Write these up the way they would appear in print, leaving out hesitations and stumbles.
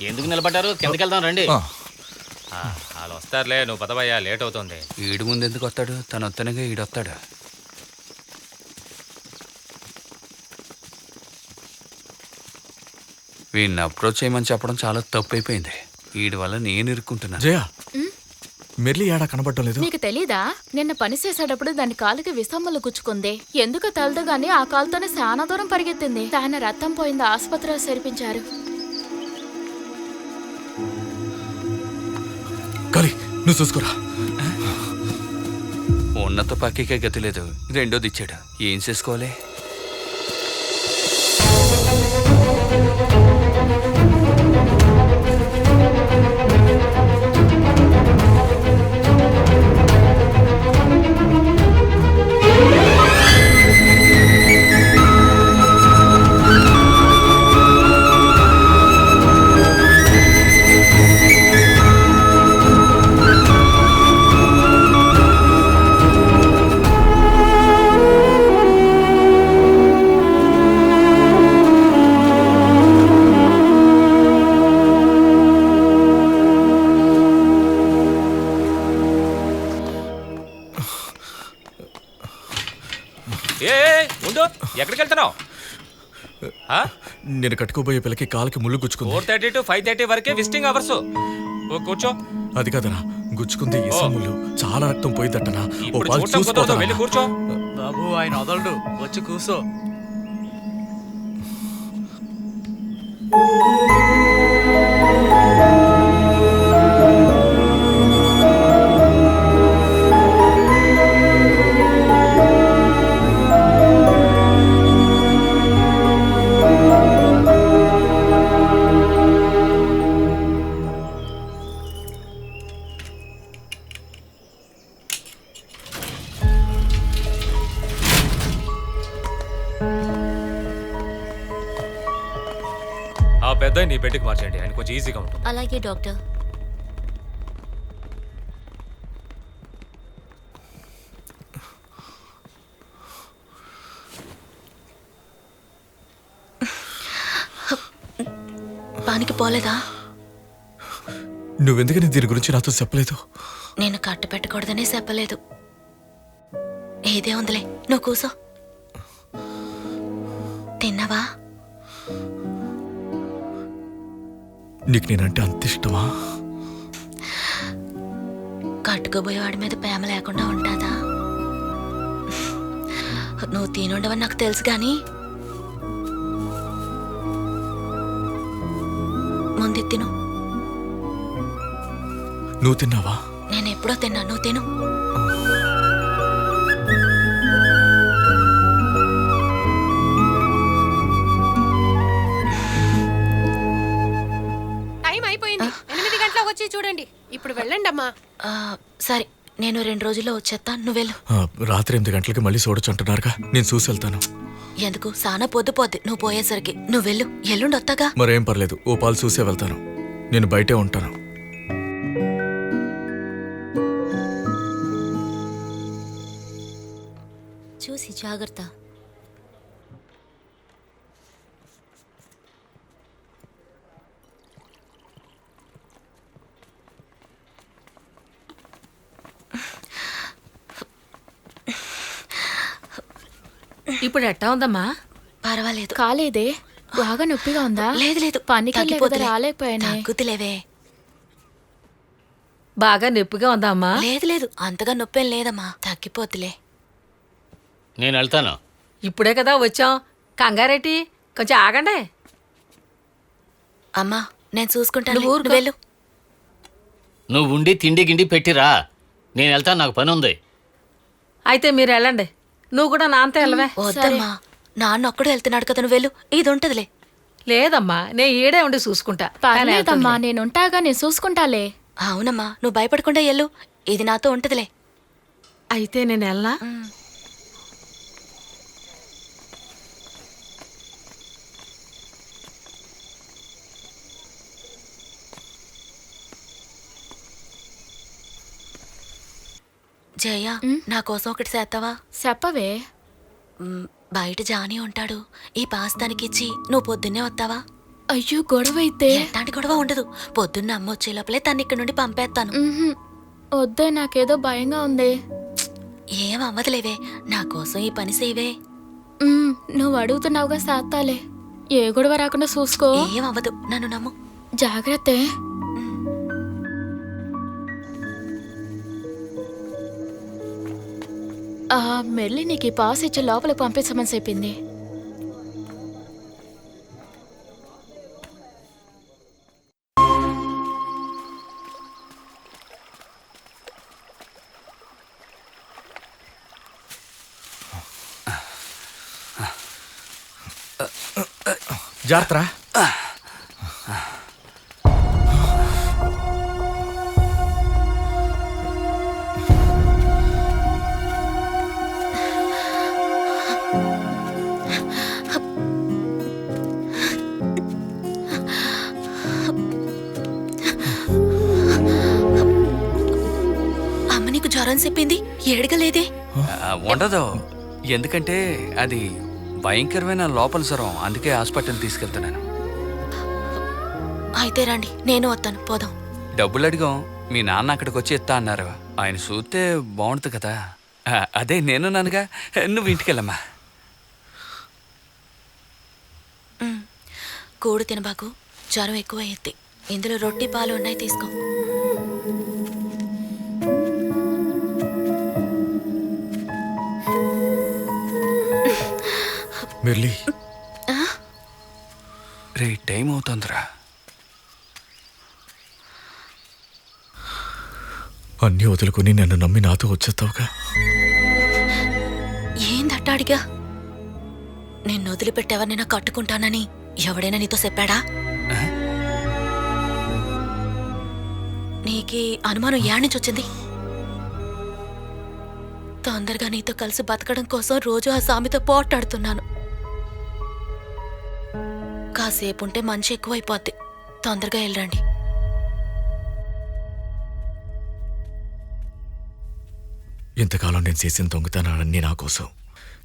ఎందుకు నిలబడ్డారు? కిందకి వెళ్దాం రండి. వాళ్ళు వస్తారులే, నువ్వు పదవయ్యా, లేట్ అవుతుంది. ఈడు ముందు ఎందుకు వస్తాడు? తను వస్తేనేగా ఈడొస్తాడు. వీడిని అప్రోచ్ చేయమని చెప్పడం చాలా తప్పు అయిపోయింది. వీడి వల్ల నేను ఇరుక్కుంటున్నా. జయ, మెర్లి ఏడా కనబడటం లేదు. నీకు తెలీదా? నిన్న పని చేసేటప్పుడు దాని కాలుకి విసమ్మలు గుచ్చుకుంది. ఎందుకు తెలదు గాని ఆ కాలుతోనే చాలా దూరం పరిగెత్తింది. దాని రక్తం పోయింది, ఆసుపత్రిలో చేర్పించారు. కాలి, నువ్వు చూసుకోరా. ఉన్నత పక్కకే గతి లేదు, రెండోది ఇచ్చాడు. ఏం చేసుకోవాలి? ముందు ఎక్కడికి వెళ్తున్నావు? నేను కట్టుకోబోయే పిల్లకి కాలుకి ముళ్ళు గుచ్చుకుంది. 4:30 to 5:30 వరకే విజిటింగ్ అవర్స్. కూర్చో. అది కదనా, గుచ్చుకుంది ముళ్ళు, చాలా రక్తం పోయిద్దటనా. వెళ్ళి కూర్చో. బాబు ఆయన వదలడు, వచ్చి కూర్చో. ఆ పెద్ద నీ బెడ్కి మార్చండి, ఆయన కొంచెం ఈజీగా ఉంటుంది. అలాగే డాక్టర్. పానికి పోలేదా? నువ్వెందుకని దీని గురించి నాతో చెప్పలేదు? నేను కట్టు పెట్టకూడదనే చెప్పలేదు. ఏదే ఉందిలే, నువ్వు కూసో. తిన్నావా? నీకు నేనంటే అంత ఇష్టమా? కట్టుకోబోయేవాడి మీద ప్రేమ లేకుండా ఉంటాదా? నువ్వు తినుండవని నాకు తెలుసు కానీ ముందు తిను. నువ్వు తిన్నావా? నేను ఎప్పుడో తిన్నా, నువ్వు తిను. టైం అయిపోయింది, 8 గంటలకు వచ్చి చూడండి. ఇప్పుడు వెళ్ళండి అమ్మా. సరే, నేను 2 రోజుల్లో వచ్చేస్తా, నువ్వు వెళ్ళు. రాత్రి 8 గంటలకి మళ్ళీ చూడొచ్చు అంటున్నారుగా, నేను చూసి వెళ్తాను. ఎందుకు? సానా పొద్దుపోద్ది నువ్వు పోయేసరికి. నువ్వు వెళ్ళు, ఎల్లుండి వస్తాగా. మరేం పర్లేదు, ఓ పాలు చూసే వెళ్తాను. నేను బయటే ఉంటాను. చూసి జాగ్రత్త. ఇప్పుడు ఎట్టా ఉందమ్మా? పర్వాలేదు. కాలేదే, బాగా నొప్పిగా ఉందా? లేదు లేదు, పనికి రాలేకపోయానే. తగ్గుతులేవే. బాగా నొప్పిగా ఉందా అమ్మా? లేదు లేదు, అంతగా నొప్పేం లేదమ్మా, తగ్గిపోతులే. నేను వెళ్తాను. ఇప్పుడే కదా వచ్చాం, కంగారేటి, కొంచెం ఆగండి. అమ్మా నేను చూసుకుంటాను, నువ్వు నువ్వు వెళ్ళు. నువ్వు ఉండి తిండి గిండి పెట్టిరా, నేను వెళ్తాను, నాకు పని ఉంది. అయితే మీరు వెళ్ళండి, నువ్వు కూడా నాన్నతో వెళ్ళవే. వద్దమ్మా, నాన్న ఒక్కడు వెళ్తున్నాడు కదా, నువ్వు వెళ్ళు, ఇది ఉంటదిలే. లేదమ్మా, నేను ఈడే ఉండి చూసుకుంటా. పర్లేదమ్మా, నేనుంటాగా, నేను చూసుకుంటాలే. అవునమ్మా, నువ్వు భయపడకుండా ఎల్లు, ఇది నాతో ఉంటదిలే. అయితే నేను వెళ్ళనా? జయ, నా కోసం ఒకటి చేస్తావా? చెప్పవే. బయట జానీ ఉంటాడు, ఈ పాస్తానికి ఇచ్చి నువ్వు పొద్దున్నే వస్తావా? అయ్యో గొడవ అయితే ఎలాంటి గొడవ ఉండదు. పొద్దున్న అమ్మ వచ్చే లోపలే తను ఇక్కడ నుండి పంపేస్తాను. మ్హూ. వద్దే, నాకేదో భయంగా ఉంది. ఏం అవ్వదులేవే, నా కోసం ఈ పని సేవే. నువ్వు అడుగుతున్నావుగా సాత్తాలే. ఏ గొడవ రాకుండా చూసుకో. ఏం అవ్వదు, నన్ను నమ్ము. జాగ్రత్త. మెల్లి నీకు ఈ పాస్ ఇచ్చి లోపలికి పంపించమని చెప్పింది. జాగ్రత్త. అమ్మ నీకు జ్వరం చెప్పింది, ఏడగలేదే? ఉండదు, ఎందుకంటే అది భయంకరమైన లోపల జ్వరం, అందుకే హాస్పిటల్ తీసుకెళ్తున్నాను. అయితే రండి, నేను వస్తాను, పోదాం. డబ్బులు అడిగాం, మీ నాన్న అక్కడికి వచ్చి ఇస్తా అన్నారు. ఆయన చూస్తే బాగుంటుంది కదా. అదే నేను నాన్నగా, నువ్వు ఇంటికెళ్ళమ్మా. కూడు తినబాకు, జ్వరం ఎక్కువ అయ్యింది. ఇందులో రొట్టి పాలు ఉన్నాయి, తీసుకో. మురళి, రే టైం అవుతుందిరా. అన్నీ వదులుకొని నన్ను నమ్మి నాతో వచ్చేస్తావుగా. ఏందట్టాడిగా? నేను వదిలిపెట్టేవరైనా కట్టుకుంటానని ఎవడైనా నీతో చెప్పాడా? నీకీ అనుమానం యాడ్నుంచి వచ్చింది? తొందరగా నీతో కలిసి బతకడం కోసం రోజు ఆ సామితో పోట్లాడుతున్నాను. కాసేపు ఉంటే మంచి ఎక్కువైపోద్ది. తొందరగా వెళ్ళండి. ఇంతకాలం నేను చేసిన దొంగతనాలన్నీ నా కోసం,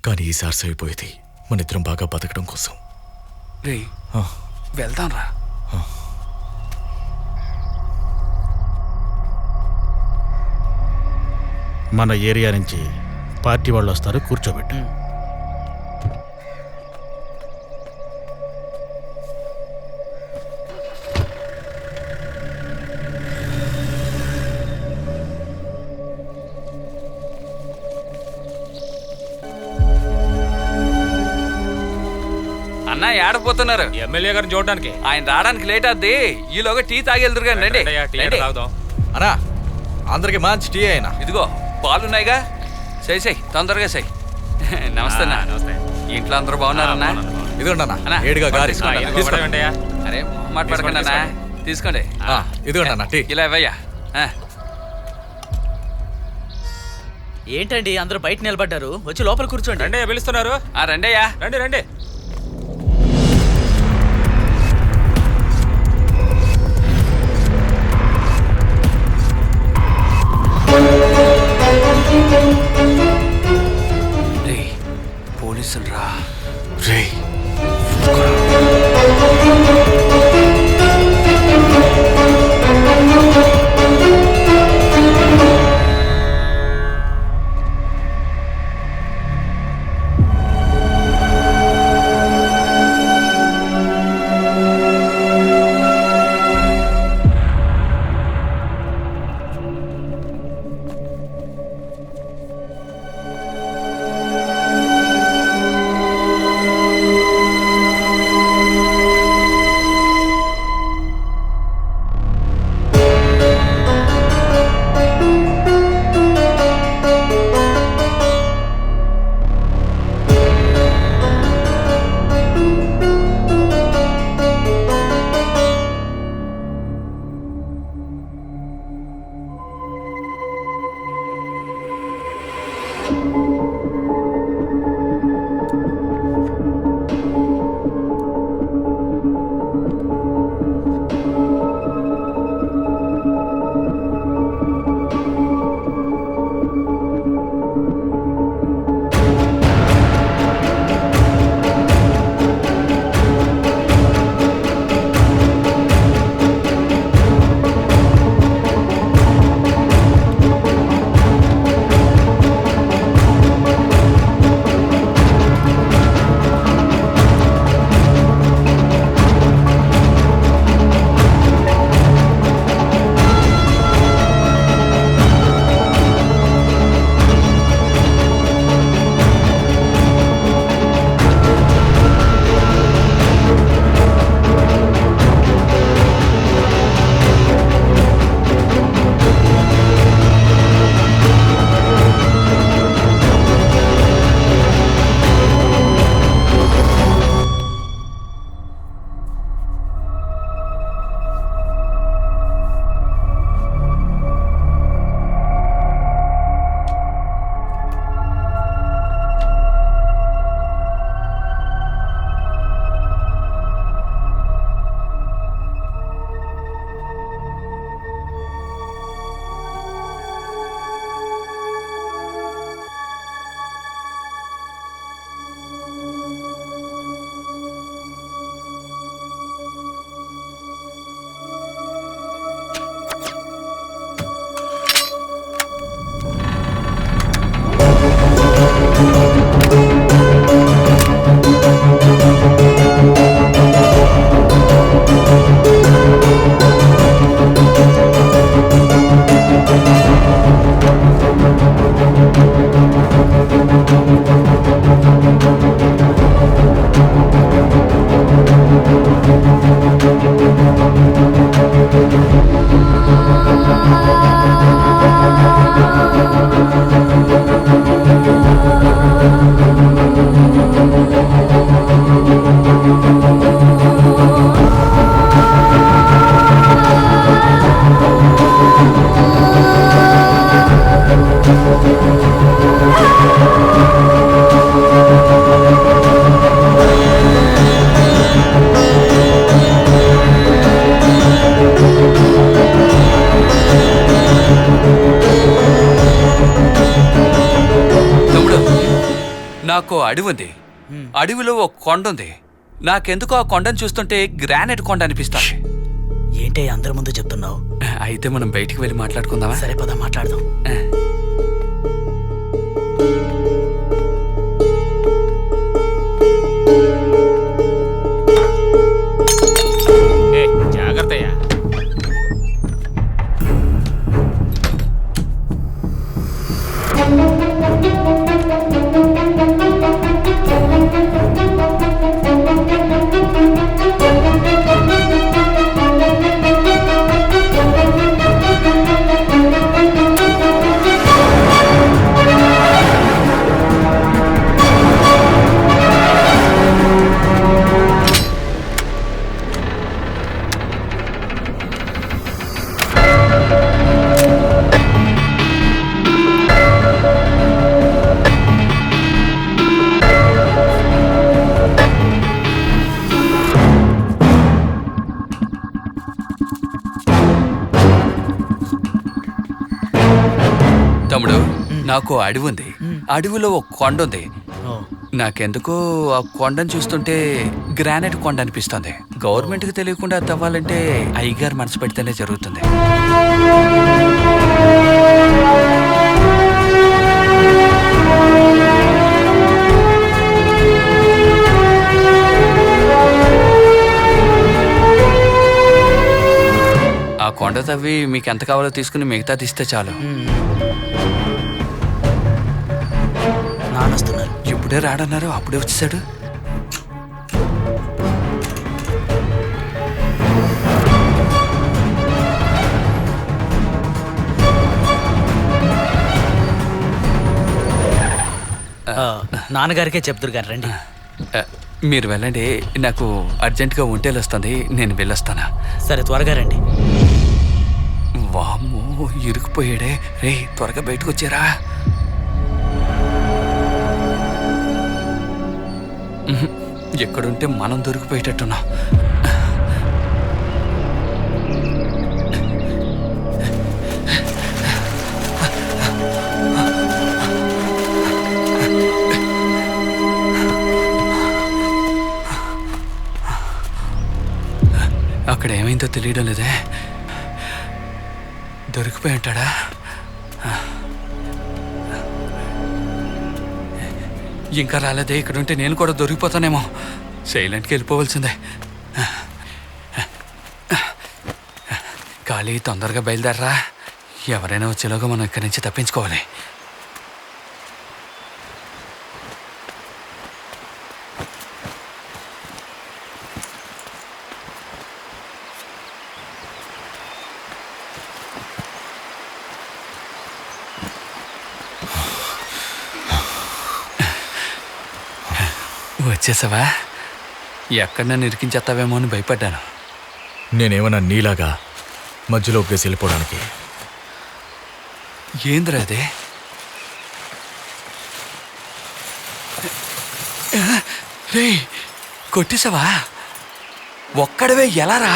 కానీ ఈసారి సరిపోయేది మన ఇద్దరం బాగా బతకడం కోసం. రే వెళ్తాం రా. మన ఏరియా నుంచి పార్టీ వాళ్ళు వస్తారు, కూర్చోబెట్టు. అన్న ఏడపోతున్నారు? ఎమ్మెల్యే గారిని చూడడానికి. ఆయన రావడానికి లేట్ అవుద్ది, ఈలోగా టీ తాగి వెళ్తురు కానీ రండి. రండి. తాగుదాం. అన్నా, అందరికి మంచి టీ అయినా. ఇదిగో పాలున్నాయిగా, సై తొందరగా సై. నమస్తే అన్న. నమస్తే. ఇంట్లో అందరూ బాగున్నారన్నా? ఇదిగోండి అన్నా, అన్న, ఏడుగా గారి. తీసుకోండి. అరే మాట్లాడకండి అన్న, తీసుకోండి. ఇదిగోండి అన్న టీ. ఇలా ఇవ్వయ్యా. ఏంటండి అందరూ బయట నిలబడ్డారు? వచ్చి లోపల కూర్చోండి. రండి, పిలుస్తున్నారు. రండయ్యా. రండి రండి. రే పోలీసులు రా. రే తమ్ముడు, నాకు అడవి ఉంది. అడవిలో ఒక కొండ ఉంది. నాకెందుకో ఆ కొండను చూస్తుంటే గ్రానైట్ కొండ అనిపిస్తుంది. ఏంటి అందరి ముందు చెప్తున్నావు? అయితే మనం బయటికి వెళ్ళి మాట్లాడుకుందామా? సరే పద మాట్లాడదాం. జాగ్రత్తయ్యా. తమ్ముడు, నాకు అడవి ఉంది. అడవిలో ఒక కొండ ఉంది. ఓ, నాకెందుకో ఆ కొండను చూస్తుంటే గ్రానైట్ కొండ అనిపిస్తుంది. గవర్నమెంట్కి తెలియకుండా తవ్వాలంటే అయ్యగారు మనసు పెడితేనే జరుగుతుంది. ఆ కొండ తవ్వి మీకు ఎంత కావాలో తీసుకుని మిగతాది ఇస్తే చాలు. నానొస్తున్నారు. ఇప్పుడే రాడన్నారు, అప్పుడే వచ్చేసాడు. నాన్నగారికే చెప్తురు గారు రండి. మీరు వెళ్ళండి, నాకు అర్జెంటుగా ఒంటేలు వస్తుంది, నేను వెళ్ళొస్తానా? సరే త్వరగా రండి. వామ్మో, ఇరుకుపోయాడే. రే, త్వరగా బయటకు వచ్చారా? ఎక్కడుంటే మనం దొరికిపోయేటట్టున్నాం. అక్కడ ఏమైందో తెలియడం లేదే. దొరికిపోయి ఉంటాడా? ఇంకా రాలేదే. ఇక్కడ ఉంటే నేను కూడా దొరికిపోతానేమో. సైలెంట్కి వెళ్ళిపోవలసిందే. ఖాళీ, తొందరగా బయలుదేరరా. ఎవరైనా వచ్చేలోగా మనం ఇక్కడి నుంచి తప్పించుకోవాలి. వచ్చేసావా? ఎక్కడ నన్ను ఇరికించేస్తావేమో అని భయపడ్డాను. నేనేమన్నా నీలాగా మధ్యలో ఒప్పేసి వెళ్ళిపోవడానికి? ఏంద్రా అదే? రే, కొట్టేసావా? ఒక్కడవే ఎలా రా?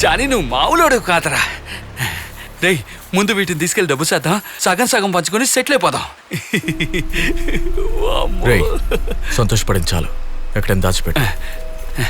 జానీ నువ్వు మామూలోడు కాదరా. రేయ్ ముందు వీటిని తీసుకెళ్ళి డబ్బు చేద్దాం, సగం సగం పంచుకొని సెటిల్ అయిపోదాం. రేయ్ సంతోషపడించాలు, ఎక్కడైనా దాచిపెట్టు.